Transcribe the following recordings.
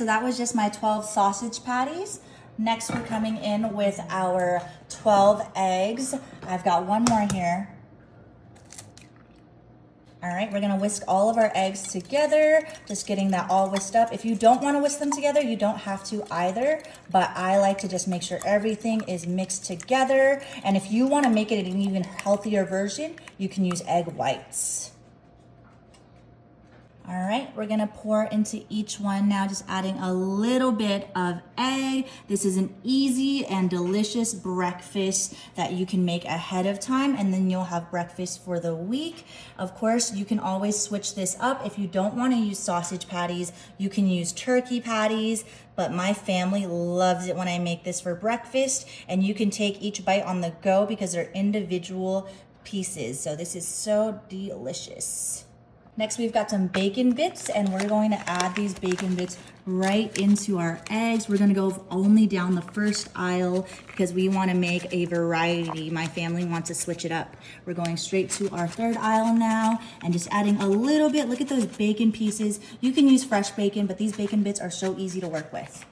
so that was just my 12 sausage patties. Next, we're coming in with our 12 eggs. I've got one more here. All right, we're gonna whisk all of our eggs together, just getting that all whisked up. If you don't wanna whisk them together, you don't have to either, but I like to just make sure everything is mixed together. And if you wanna make it an even healthier version, you can use egg whites. All right, we're gonna pour into each one now, just adding a little bit of egg. This is an easy and delicious breakfast that you can make ahead of time, and then you'll have breakfast for the week. Of course, you can always switch this up. If you don't wanna use sausage patties, you can use turkey patties, but my family loves it when I make this for breakfast, and you can take each bite on the go because they're individual pieces. So this is so delicious. Next, we've got some bacon bits, and we're going to add these bacon bits right into our eggs. We're gonna go only down the first aisle because we wanna make a variety. My family wants to switch it up. We're going straight to our third aisle now and just adding a little bit. Look at those bacon pieces. You can use fresh bacon, but these bacon bits are so easy to work with.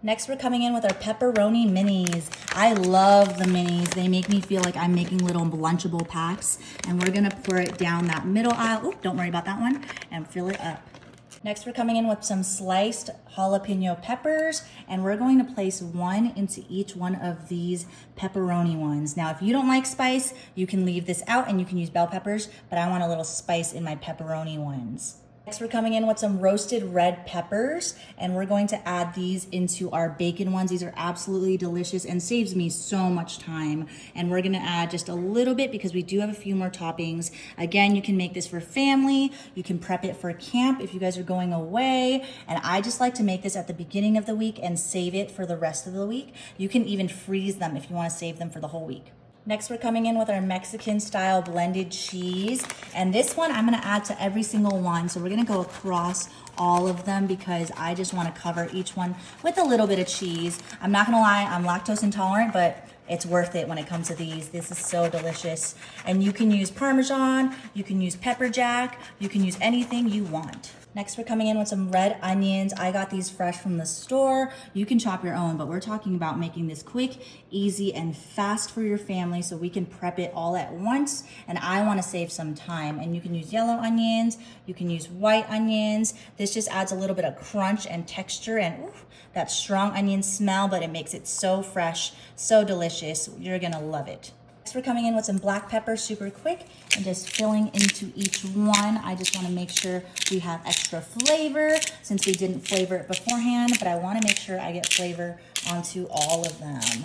Next, we're coming in with our pepperoni minis. I love the minis. They make me feel like I'm making little Lunchable packs. And we're gonna pour it down that middle aisle. Oh, don't worry about that one. And fill it up. Next, we're coming in with some sliced jalapeno peppers. And we're going to place one into each one of these pepperoni ones. Now, if you don't like spice, you can leave this out and you can use bell peppers. But I want a little spice in my pepperoni ones. Next, we're coming in with some roasted red peppers, and we're going to add these into our bacon ones. These are absolutely delicious and saves me so much time. And we're gonna add just a little bit because we do have a few more toppings. Again, you can make this for family. You can prep it for camp if you guys are going away. And I just like to make this at the beginning of the week and save it for the rest of the week. You can even freeze them if you wanna save them for the whole week. Next, we're coming in with our Mexican style blended cheese. And this one I'm gonna add to every single one. So we're gonna go across all of them because I just wanna cover each one with a little bit of cheese. I'm not gonna lie, I'm lactose intolerant, but it's worth it when it comes to these. This is so delicious. And you can use Parmesan, you can use pepper jack, you can use anything you want. Next, we're coming in with some red onions. I got these fresh from the store. You can chop your own, but we're talking about making this quick, easy, and fast for your family so we can prep it all at once. And I wanna save some time. And you can use yellow onions, you can use white onions. This just adds a little bit of crunch and texture and oof, that strong onion smell, but it makes it so fresh, so delicious. You're gonna love it. Next, we're coming in with some black pepper super quick and just filling into each one. I just wanna make sure we have extra flavor since we didn't flavor it beforehand, but I wanna make sure I get flavor onto all of them.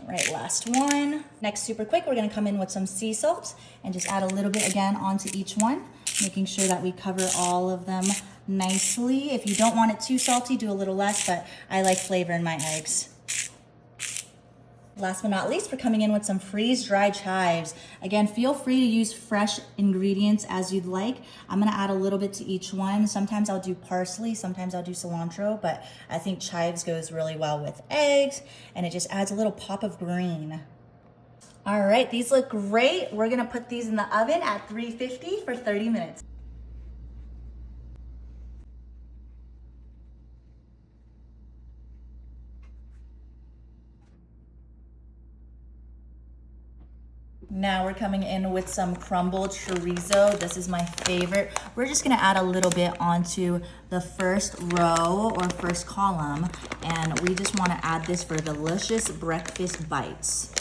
All right, last one. Next, super quick, we're gonna come in with some sea salt and just add a little bit again onto each one, making sure that we cover all of them nicely. If you don't want it too salty, do a little less, but I like flavor in my eggs. Last but not least, we're coming in with some freeze-dried chives. Again, feel free to use fresh ingredients as you'd like. I'm gonna add a little bit to each one. Sometimes I'll do parsley, sometimes I'll do cilantro, but I think chives goes really well with eggs, and it just adds a little pop of green. All right, these look great. We're gonna put these in the oven at 350 for 30 minutes. Now we're coming in with some crumbled chorizo. This is my favorite. We're just gonna add a little bit onto the first row or first column, and we just wanna add this for delicious breakfast bites.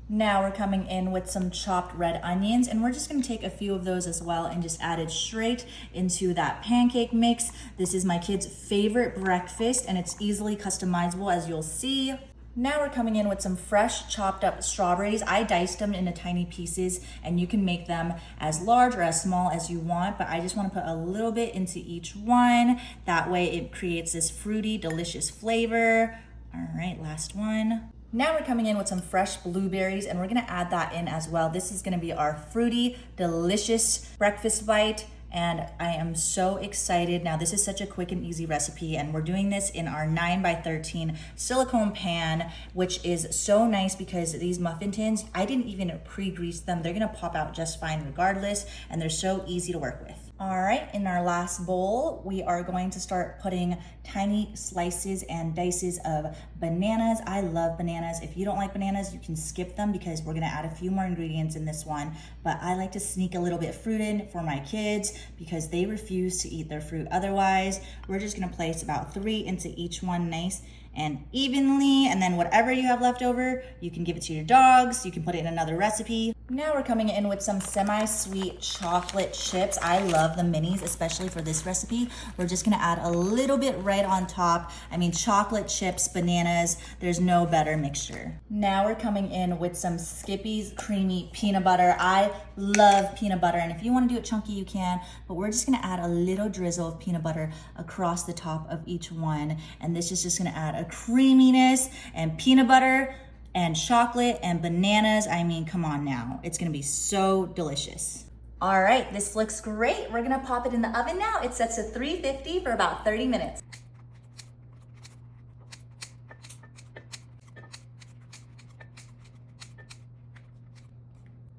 Now we're coming in with some chopped red onions, and we're just gonna take a few of those as well and just add it straight into that pancake mix. This is my kids' favorite breakfast, and it's easily customizable, as you'll see. Now we're coming in with some fresh chopped up strawberries. I diced them into tiny pieces, and you can make them as large or as small as you want, but I just wanna put a little bit into each one. That way it creates this fruity, delicious flavor. All right, last one. Now we're coming in with some fresh blueberries, and we're gonna add that in as well. This is gonna be our fruity, delicious breakfast bite. And I am so excited. Now, this is such a quick and easy recipe, and we're doing this in our 9x13 silicone pan, which is so nice because these muffin tins, I didn't even pre-grease them. They're gonna pop out just fine regardless, and they're so easy to work with. All right, in our last bowl, we are going to start putting tiny slices and dices of bananas. I love bananas. If you don't like bananas, you can skip them because we're gonna add a few more ingredients in this one. But I like to sneak a little bit of fruit in for my kids because they refuse to eat their fruit otherwise. We're just gonna place about 3 into each one nice and evenly, and then whatever you have left over, you can give it to your dogs, you can put it in another recipe. Now we're coming in with some semi-sweet chocolate chips. I love the minis, especially for this recipe. We're just gonna add a little bit right on top. I mean, chocolate chips, bananas, there's no better mixture. Now we're coming in with some Skippy's creamy peanut butter. I love peanut butter, and if you wanna do it chunky, you can, but we're just gonna add a little drizzle of peanut butter across the top of each one, and this is just gonna add a creaminess and peanut butter and chocolate and bananas. I mean, come on now. It's gonna be so delicious. All right, this looks great. We're gonna pop it in the oven now. It sets to 350 for about 30 minutes.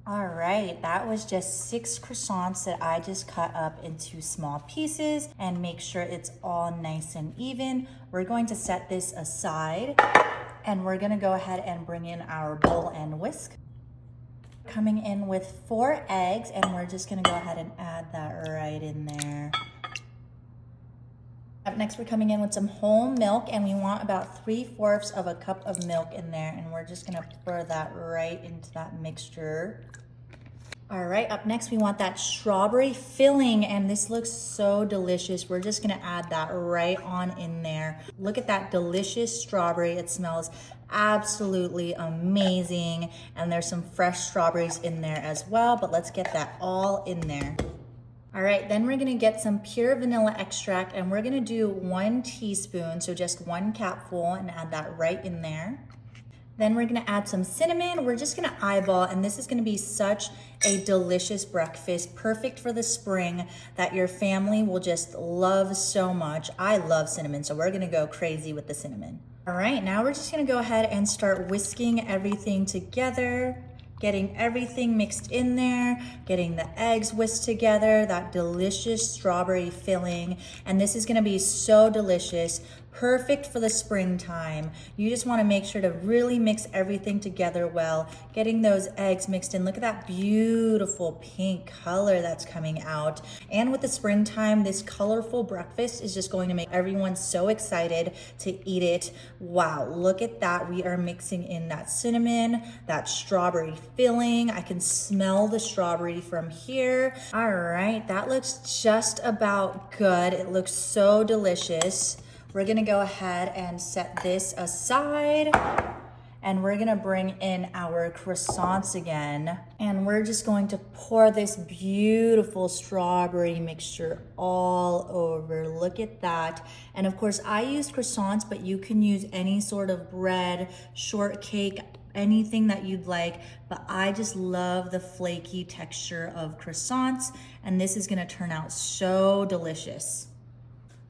All right, that was just 6 croissants that I just cut up into small pieces, and make sure it's all nice and even. We're going to set this aside, and we're gonna go ahead and bring in our bowl and whisk. Coming in with 4 eggs, and we're just gonna go ahead and add that right in there. Up next, we're coming in with some whole milk, and we want about 3/4 of a cup of milk in there, and we're just gonna pour that right into that mixture. All right, up next, we want that strawberry filling, and this looks so delicious. We're just gonna add that right on in there. Look at that delicious strawberry. It smells absolutely amazing, and there's some fresh strawberries in there as well, but let's get that all in there. All right, then we're gonna get some pure vanilla extract, and we're gonna do 1 teaspoon, so just 1 capful, and add that right in there. Then we're gonna add some cinnamon. We're just gonna eyeball, and this is gonna be such a delicious breakfast, perfect for the spring, that your family will just love so much. I love cinnamon, so we're gonna go crazy with the cinnamon. All right, now we're just gonna go ahead and start whisking everything together, getting everything mixed in there, getting the eggs whisked together, that delicious strawberry filling, and this is gonna be so delicious, perfect for the springtime. You just wanna make sure to really mix everything together well, getting those eggs mixed in. Look at that beautiful pink color that's coming out. And with the springtime, this colorful breakfast is just going to make everyone so excited to eat it. Wow, look at that. We are mixing in that cinnamon, that strawberry filling. I can smell the strawberry from here. All right, that looks just about good. It looks so delicious. We're gonna go ahead and set this aside, and we're gonna bring in our croissants again, and we're just going to pour this beautiful strawberry mixture all over. Look at that. And of course, I used croissants, but you can use any sort of bread, shortcake, anything that you'd like, but I just love the flaky texture of croissants, and this is gonna turn out so delicious.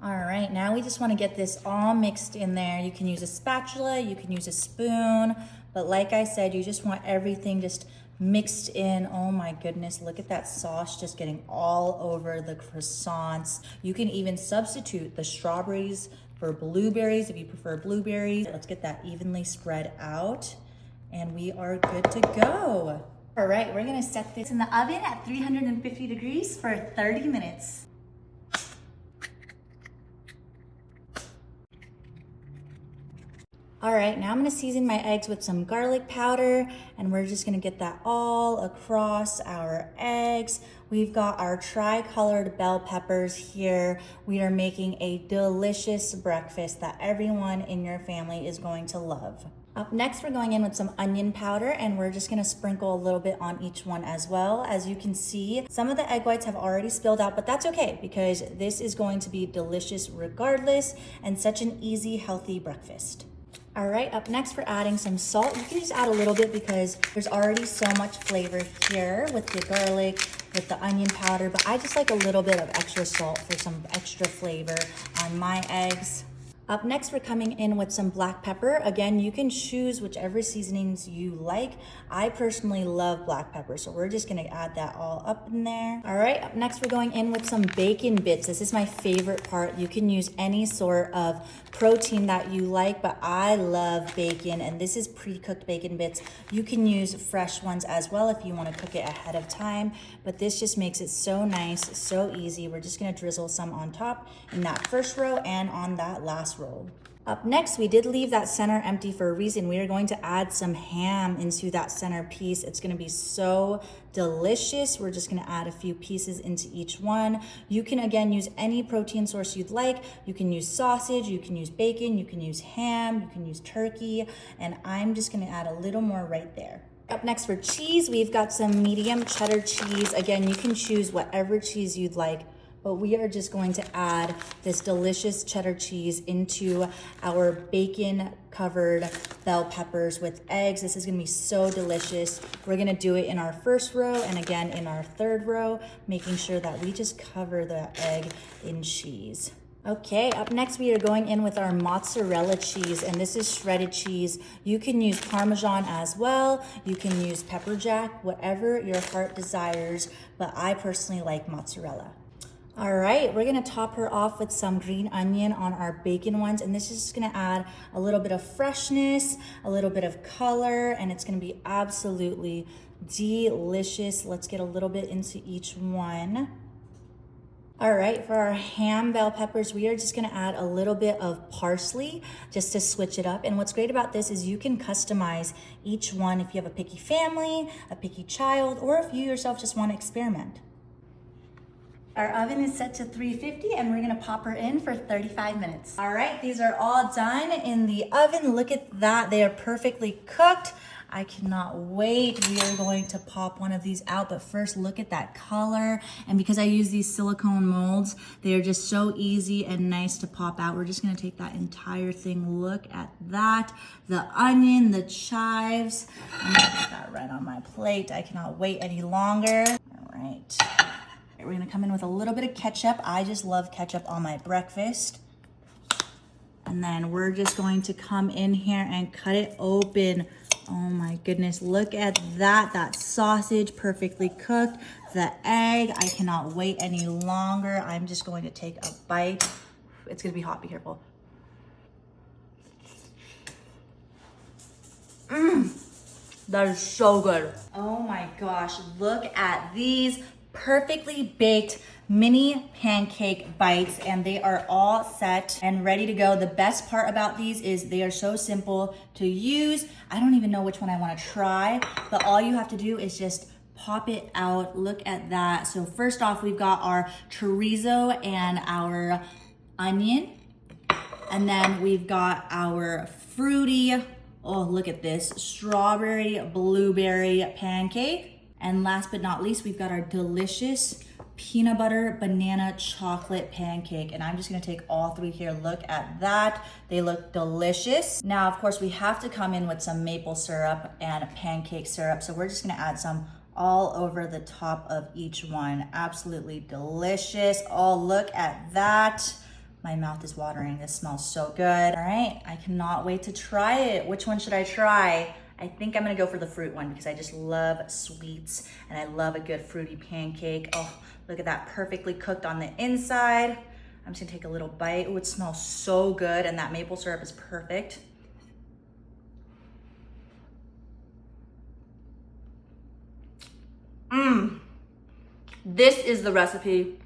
All right, now we just wanna get this all mixed in there. You can use a spatula, you can use a spoon, but like I said, you just want everything just mixed in. Oh my goodness, look at that sauce just getting all over the croissants. You can even substitute the strawberries for blueberries if you prefer blueberries. Let's get that evenly spread out, and we are good to go. All right, we're gonna set this in the oven at 350 degrees for 30 minutes. All right, now I'm gonna season my eggs with some garlic powder, and we're just gonna get that all across our eggs. We've got our tri-colored bell peppers here. We are making a delicious breakfast that everyone in your family is going to love. Up next, we're going in with some onion powder, and we're just gonna sprinkle a little bit on each one as well. As you can see, some of the egg whites have already spilled out, but that's okay because this is going to be delicious regardless, and such an easy, healthy breakfast. All right, up next we're adding some salt. You can just add a little bit because there's already so much flavor here with the garlic, with the onion powder, but I just like a little bit of extra salt for some extra flavor on my eggs. Up next, we're coming in with some black pepper. Again, you can choose whichever seasonings you like. I personally love black pepper, so we're just gonna add that all up in there. All right, up next, we're going in with some bacon bits. This is my favorite part. You can use any sort of protein that you like, but I love bacon, and this is pre-cooked bacon bits. You can use fresh ones as well if you wanna cook it ahead of time, but this just makes it so nice, so easy. We're just gonna drizzle some on top in that first row and on that last roll. Up next, we did leave that center empty for a reason. We are going to add some ham into that center piece. It's gonna be so delicious. We're just gonna add a few pieces into each one. You can, again, use any protein source you'd like. You can use sausage, you can use bacon, you can use ham, you can use turkey, and I'm just gonna add a little more right there. Up next for cheese, we've got some medium cheddar cheese. Again, you can choose whatever cheese you'd like, but we are just going to add this delicious cheddar cheese into our bacon covered bell peppers with eggs. This is gonna be so delicious. We're gonna do it in our first row and again in our third row, making sure that we just cover the egg in cheese. Okay, up next we are going in with our mozzarella cheese, and this is shredded cheese. You can use Parmesan as well. You can use pepper jack, whatever your heart desires, but I personally like mozzarella. All right, we're gonna top her off with some green onion on our bacon ones, and this is just gonna add a little bit of freshness, a little bit of color, and it's gonna be absolutely delicious. Let's get a little bit into each one. All right, for our ham bell peppers, we are just gonna add a little bit of parsley just to switch it up. And what's great about this is you can customize each one if you have a picky family, a picky child, or if you yourself just wanna experiment. Our oven is set to 350 and we're gonna pop her in for 35 minutes. All right, these are all done in the oven. Look at that, they are perfectly cooked. I cannot wait. We are going to pop one of these out, but first look at that color. And because I use these silicone molds, they are just so easy and nice to pop out. We're just gonna take that entire thing. Look at that. The onion, the chives. I'm gonna put that right on my plate. I cannot wait any longer. All right. We're gonna come in with a little bit of ketchup. I just love ketchup on my breakfast. And then we're just going to come in here and cut it open. Oh my goodness, look at that. That sausage perfectly cooked. The egg, I cannot wait any longer. I'm just going to take a bite. It's gonna be hot, be careful. That is so good. Oh my gosh, look at these perfectly baked mini pancake bites, and they are all set and ready to go. The best part about these is they are so simple to use. I don't even know which one I want to try, but all you have to do is just pop it out. Look at that. So first off, we've got our chorizo and our onion, and then we've got our fruity, oh look at this, strawberry blueberry pancake. And last but not least, we've got our delicious peanut butter banana chocolate pancake. And I'm just gonna take all three here. Look at that. They look delicious. Now, of course, we have to come in with some maple syrup and pancake syrup. So we're just gonna add some all over the top of each one. Absolutely delicious. Oh, look at that. My mouth is watering. This smells so good. All right, I cannot wait to try it. Which one should I try? I think I'm gonna go for the fruit one because I just love sweets and I love a good fruity pancake. Oh, look at that, perfectly cooked on the inside. I'm just gonna take a little bite. Oh, it smells so good, and that maple syrup is perfect. This is the recipe.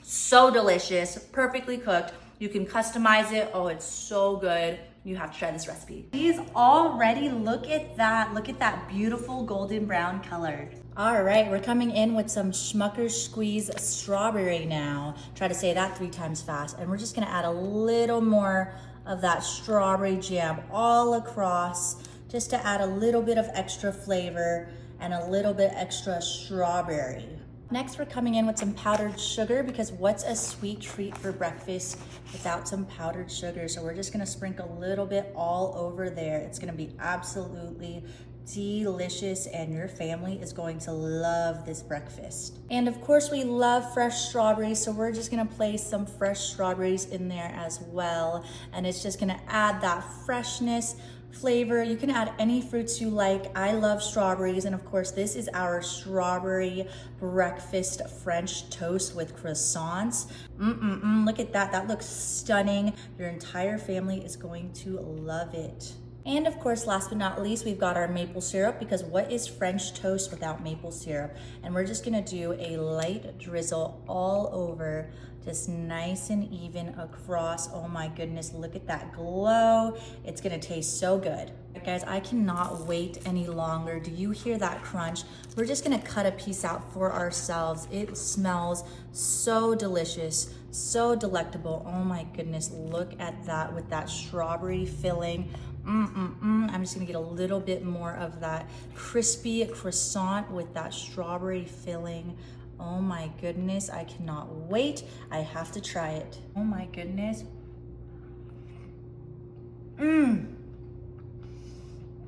So delicious, perfectly cooked. You can customize it. Oh, it's so good. You have to try this recipe. These already, look at that beautiful golden brown color. All right, we're coming in with some Schmucker's Squeeze strawberry now. Try to say that 3 times fast. And we're just gonna add a little more of that strawberry jam all across, just to add a little bit of extra flavor and a little bit extra strawberry. Next, we're coming in with some powdered sugar, because what's a sweet treat for breakfast without some powdered sugar? So we're just gonna sprinkle a little bit all over there. It's gonna be absolutely delicious, and your family is going to love this breakfast. And of course, we love fresh strawberries, so we're just gonna place some fresh strawberries in there as well, and it's just gonna add that freshness, flavor. You can add any fruits you like. I love strawberries, and of course, this is our strawberry breakfast French toast with croissants. Look at that. That looks stunning. Your entire family is going to love it. And of course, last but not least, we've got our maple syrup, because what is French toast without maple syrup? And we're just gonna do a light drizzle all over, just nice and even across. Oh my goodness, look at that glow. It's gonna taste so good. Guys, I cannot wait any longer. Do you hear that crunch? We're just gonna cut a piece out for ourselves. It smells so delicious, so delectable. Oh my goodness, look at that with that strawberry filling. I'm just gonna get a little bit more of that crispy croissant with that strawberry filling. Oh my goodness, I cannot wait. I have to try it. Oh my goodness.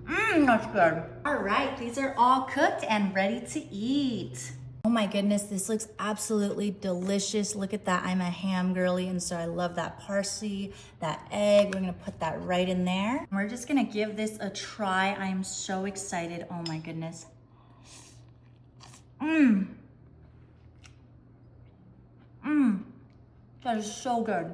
That's good. All right, these are all cooked and ready to eat. Oh my goodness, this looks absolutely delicious. Look at that, I'm a ham girly, and so I love that parsley, that egg. We're gonna put that right in there. We're just gonna give this a try. I am so excited, oh my goodness. That is so good.